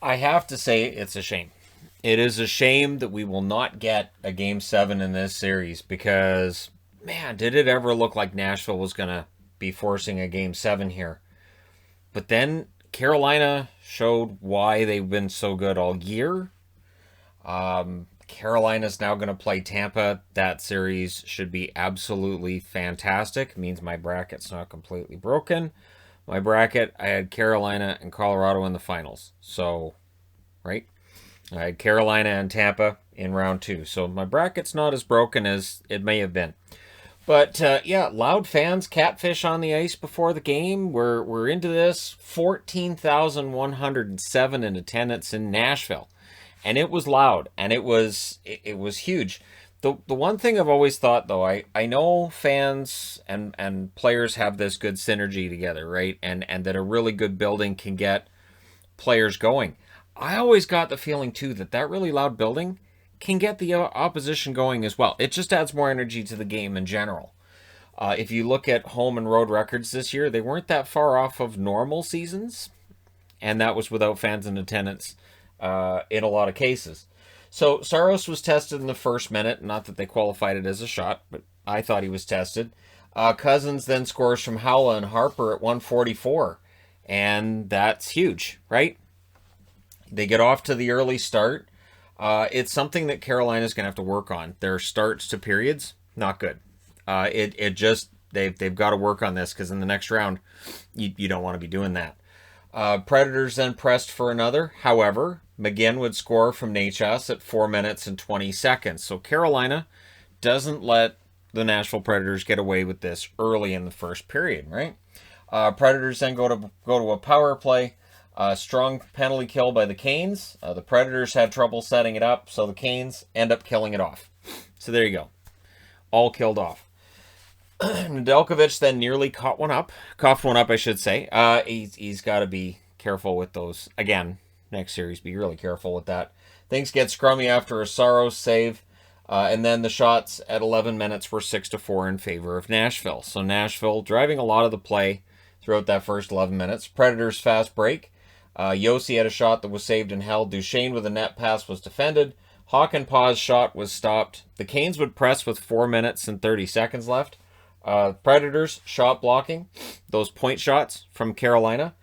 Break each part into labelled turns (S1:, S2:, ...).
S1: I have to say it's a shame. It is a shame that we will not get a game 7 in this series because, man, did it ever look like Nashville was going to be forcing a game 7 here. But then Carolina showed why they've been so good all year. Carolina's now going to play Tampa. That series should be absolutely fantastic. It means my bracket's not completely broken. My bracket, I had Carolina and Colorado in the finals. So, right? I had Carolina and Tampa in round 2. So my bracket's not as broken as it may have been. But yeah, loud fans, catfish on the ice before the game. We're into this. 14,107 in attendance in Nashville, and it was loud, and it was huge. The one thing I've always thought though, I know fans and players have this good synergy together, right? And that a really good building can get players going. I always got the feeling too that that really loud building can get the opposition going as well. It just adds more energy to the game in general. If you look at home and road records this year, they weren't that far off of normal seasons, and that was without fans in attendance in a lot of cases. So Saros was tested in the first minute. Not that they qualified it as a shot, but I thought he was tested. Cousins then scores from Howla and Harper at 144, and that's huge, right? They get off to the early start. It's something that Carolina's going to have to work on. Their starts to periods, not good. It just they've got to work on this because in the next round, you don't want to be doing that. Predators then pressed for another. However, McGinn would score from Nachas at 4 minutes and 20 seconds. So Carolina doesn't let the Nashville Predators get away with this early in the first period, right? Predators then go to a power play. Strong penalty kill by the Canes. The Predators had trouble setting it up, so the Canes end up killing it off. So there you go. All killed off. Nedeljkovic then nearly coughed one up, I should say. He's got to be careful with those. Again, next series, be really careful with that. Things get scrummy after a Saros save. And then the shots at 11 minutes were 6-4 in favor of Nashville. So Nashville driving a lot of the play throughout that first 11 minutes. Predators fast break. Yossi had a shot that was saved and held. Duchesne with a net pass was defended. Hakanpää's shot was stopped. The Canes would press with 4 minutes and 30 seconds left. Predators shot blocking. Those point shots from Carolina.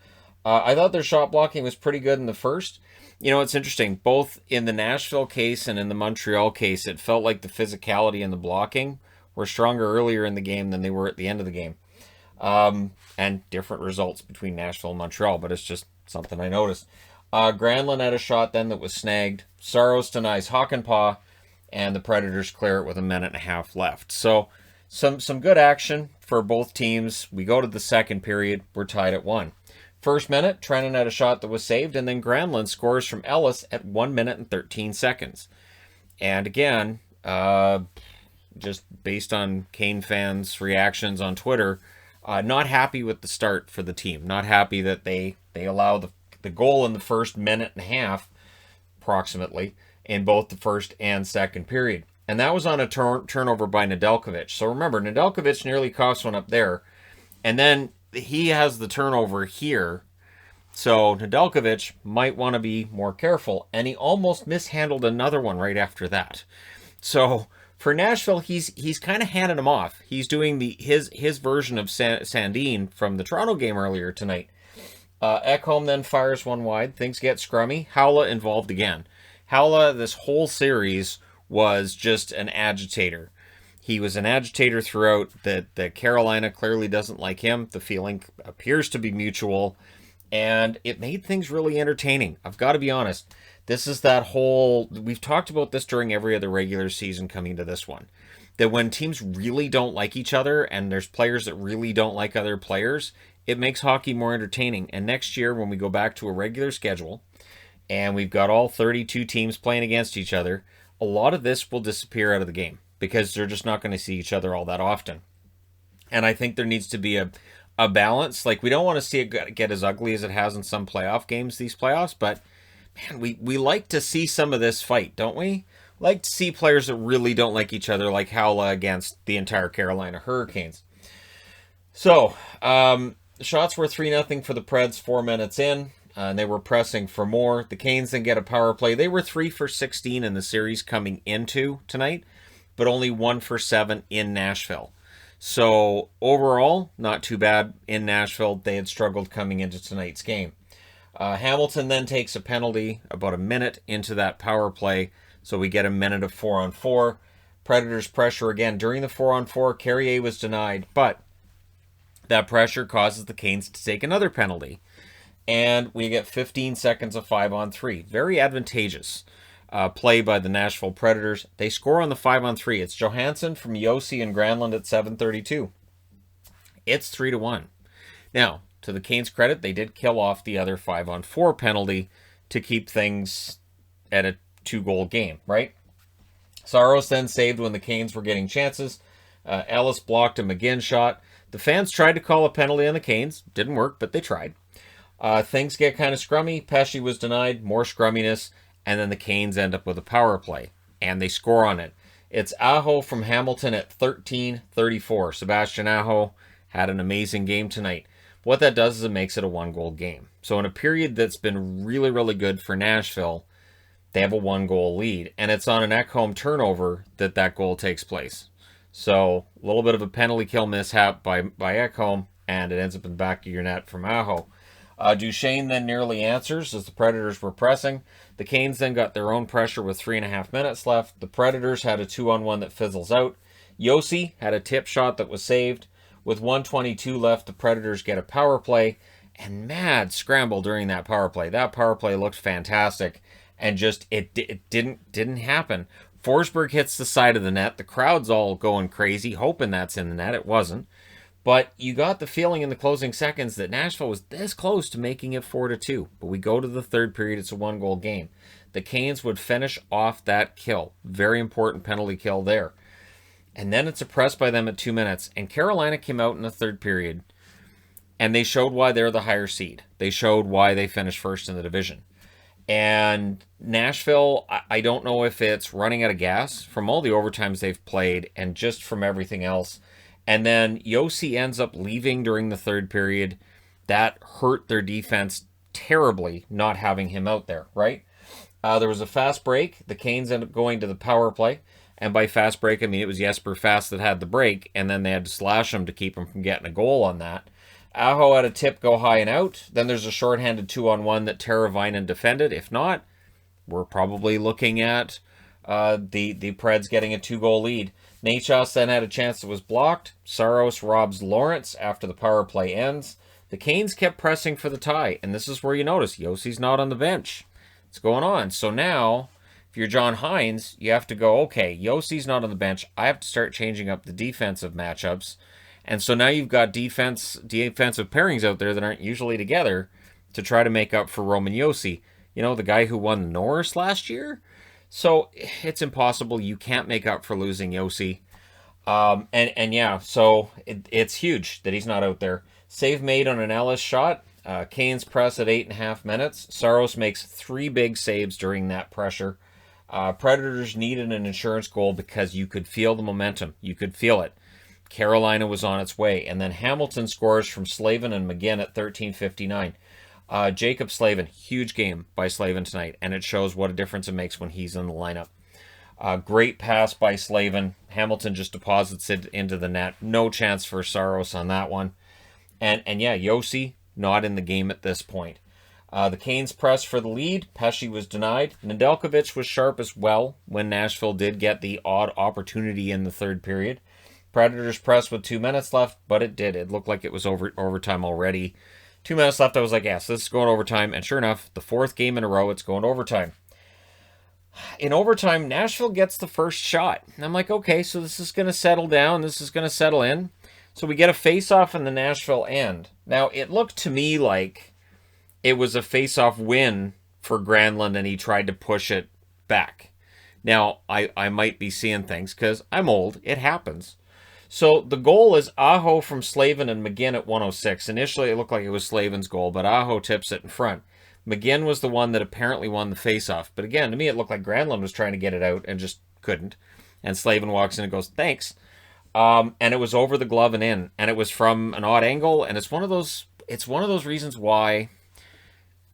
S1: I thought their shot blocking was pretty good in the first. You know, it's interesting. Both in the Nashville case and in the Montreal case, it felt like the physicality and the blocking were stronger earlier in the game than they were at the end of the game. And different results between Nashville and Montreal, but it's just something I noticed. Granlund had a shot then that was snagged. Saros denies Hakanpää, and the Predators clear it with a minute and a half left. So some good action for both teams. We go to the second period. We're tied at 1. First minute, Trennan had a shot that was saved, and then Granlund scores from Ellis at 1 minute and 13 seconds. And again, just based on Kane fans' reactions on Twitter, not happy with the start for the team. Not happy that they allow the goal in the first minute and a half, approximately, in both the first and second period. And that was on a turnover by Nedeljkovic. So remember, Nedeljkovic nearly cost one up there. And then he has the turnover here. So Nedeljkovic might want to be more careful. And he almost mishandled another one right after that. So for Nashville, he's kind of handing him off. He's doing his version of Sandin from the Toronto game earlier tonight. Ekholm then fires one wide. Things get scrummy. Howla involved again. Howla, this whole series, was just an agitator. He was an agitator throughout. That Carolina clearly doesn't like him. The feeling appears to be mutual. And it made things really entertaining. I've got to be honest. This is that whole... We've talked about this during every other regular season coming to this one. That when teams really don't like each other and there's players that really don't like other players, it makes hockey more entertaining. And next year, when we go back to a regular schedule and we've got all 32 teams playing against each other, a lot of this will disappear out of the game because they're just not going to see each other all that often. And I think there needs to be a balance. Like, we don't want to see it get as ugly as it has in some playoff games, these playoffs, but man, we like to see some of this fight, don't we? Like to see players that really don't like each other, like Howla against the entire Carolina Hurricanes. So, shots were 3-0 for the Preds 4 minutes in. and they were pressing for more. The Canes then get a power play. They were 3 for 16 in the series coming into tonight, but only 1 for 7 in Nashville. So overall, not too bad in Nashville. They had struggled coming into tonight's game. Hamilton then takes a penalty about a minute into that power play, so we get a minute of 4-on-4. Predators pressure again during the 4-on-4. Carrier was denied, but that pressure causes the Canes to take another penalty. And we get 15 seconds of 5-on-3. Very advantageous play by the Nashville Predators. They score on the 5-on-3. It's Johansson from Yossi and Granlund at 7:32. It's 3-1. Now, to the Canes' credit, they did kill off the other 5-on-4 penalty to keep things at a 2-goal game, right? Saros then saved when the Canes were getting chances. Ellis blocked a McGinn shot. The fans tried to call a penalty on the Canes. Didn't work, but they tried. Things get kind of scrummy. Pesce was denied. More scrumminess. And then the Canes end up with a power play. And they score on it. It's Aho from Hamilton at 13:34. Sebastian Aho had an amazing game tonight. What that does is it makes it a 1-goal game. So in a period that's been really, really good for Nashville, they have a 1-goal lead. And it's on an Ekholm turnover that goal takes place. So a little bit of a penalty kill mishap by Ekholm, and it ends up in the back of your net from Aho. Duchesne then nearly answers as the Predators were pressing. The Canes then got their own pressure with 3.5 minutes left. The Predators had a 2-on-1 that fizzles out. Yossi had a tip shot that was saved. With 1:22 left, the Predators get a power play, and mad scramble during that power play. That power play looked fantastic, and just it didn't happen. Forsberg hits the side of the net. The crowd's all going crazy, hoping that's in the net. It wasn't. But you got the feeling in the closing seconds that Nashville was this close to making it 4-2. But we go to the third period. It's a 1-goal game. The Canes would finish off that kill. Very important penalty kill there. And then it's a press by them at 2 minutes. And Carolina came out in the third period, and they showed why they're the higher seed. They showed why they finished first in the division. And Nashville, I don't know if it's running out of gas from all the overtimes they've played and just from everything else. And then Yossi ends up leaving during the third period. That hurt their defense terribly, not having him out there, right? There was a fast break. The Canes end up going to the power play. And by fast break, I mean it was Jesper Fast that had the break, and then they had to slash him to keep him from getting a goal on that. Aho had a tip go high and out. Then there's a shorthanded 2-on-1 that Teravainen defended. If not, we're probably looking at the Preds getting a 2-goal lead. Nachos then had a chance that was blocked. Saros robs Lawrence after the power play ends. The Canes kept pressing for the tie, and this is where you notice Yossi's not on the bench. What's going on? So now, if you're John Hines, you have to go, okay, Yossi's not on the bench. I have to start changing up the defensive matchups. And so now you've got defensive pairings out there that aren't usually together to try to make up for Roman Yossi. You know, the guy who won Norris last year? So it's impossible. You can't make up for losing Yossi. And yeah, so it's huge that he's not out there. Save made on an Ellis shot. Canes press at 8.5 minutes. Saros makes 3 big saves during that pressure. Predators needed an insurance goal because you could feel the momentum. You could feel it. Carolina was on its way. And then Hamilton scores from Slavin and McGinn at 13:59. Jacob Slavin, huge game by Slavin tonight, and it shows what a difference it makes when he's in the lineup. Great pass by Slavin. Hamilton just deposits it into the net. No chance for Saros on that one. And yeah, Yossi not in the game at this point. The Canes press for the lead. Pesce was denied. Nedeljkovic was sharp as well when Nashville did get the odd opportunity in the third period. Predators press with 2 minutes left, but it did. It looked like it was overtime already. 2 minutes left, I was like, yes, this is going overtime. And sure enough, the 4th game in a row, it's going overtime. In overtime, Nashville gets the first shot. And I'm like, okay, so this is going to settle down. This is going to settle in. So we get a face-off in the Nashville end. Now, it looked to me like it was a face-off win for Granlund, and he tried to push it back. Now, I might be seeing things because I'm old. It happens. So the goal is Aho from Slavin and McGinn at 1:06. Initially, it looked like it was Slavin's goal, but Aho tips it in front. McGinn was the one that apparently won the faceoff. But again, to me, it looked like Granlund was trying to get it out and just couldn't. And Slavin walks in and goes, thanks. And it was over the glove and in. And it was from an odd angle. And it's one of those reasons why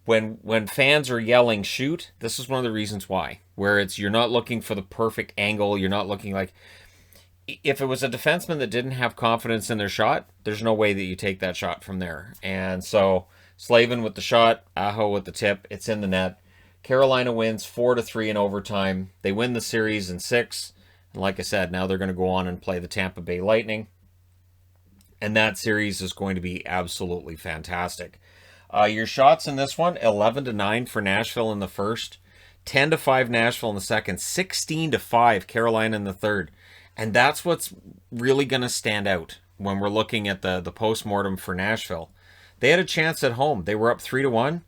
S1: when fans are yelling shoot, this is one of the reasons why. Where it's you're not looking for the perfect angle, you're not looking like if it was a defenseman that didn't have confidence in their shot, there's no way that you take that shot from there. And so Slavin with the shot, Aho with the tip, it's in the net. Carolina wins 4-3 in overtime. They win the series in 6. And like I said, now they're going to go on and play the Tampa Bay Lightning. And that series is going to be absolutely fantastic. Your shots in this one, 11-9 for Nashville in the first, 10-5 Nashville in the second, 16-5 Carolina in the third. And that's what's really going to stand out when we're looking at the post-mortem for Nashville. They had a chance at home. They were up 3-1,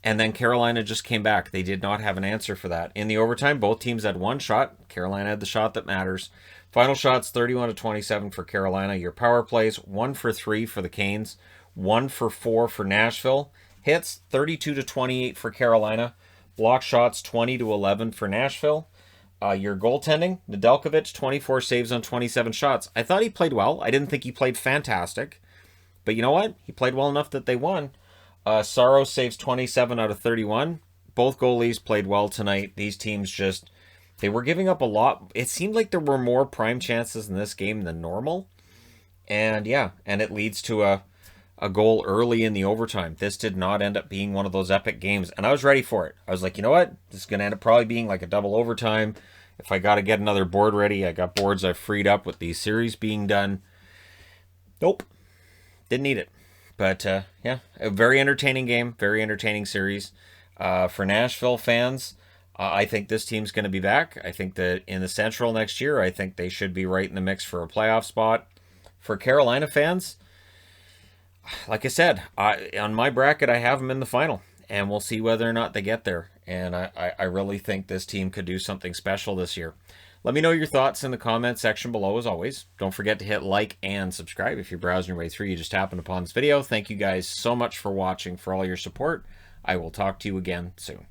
S1: and then Carolina just came back. They did not have an answer for that. In the overtime, both teams had one shot. Carolina had the shot that matters. Final shots, 31-27 for Carolina. Your power plays, 1 for 3 for the Canes, 1 for 4 for Nashville. Hits, 32-28 for Carolina. Block shots, 20-11 for Nashville. Your goaltending, Nedeljkovic, 24 saves on 27 shots. I thought he played well. I didn't think he played fantastic. But you know what? He played well enough that they won. Saros saves 27 out of 31. Both goalies played well tonight. These teams just, they were giving up a lot. It seemed like there were more prime chances in this game than normal. And yeah, and it leads to a goal early in the overtime. This did not end up being one of those epic games. And I was ready for it. I was like, you know what? This is going to end up probably being like a double overtime. If I got to get another board ready, I got boards I've freed up with these series being done. Nope. Didn't need it. But yeah, a very entertaining game. Very entertaining series. For Nashville fans, I think this team's going to be back. I think that in the Central next year, I think they should be right in the mix for a playoff spot. For Carolina fans, like I said, on my bracket, I have them in the final, and we'll see whether or not they get there. And I really think this team could do something special this year. Let me know your thoughts in the comment section below, as always. Don't forget to hit like and subscribe if you're browsing your way through. You just happened upon this video. Thank you guys so much for watching, for all your support. I will talk to you again soon.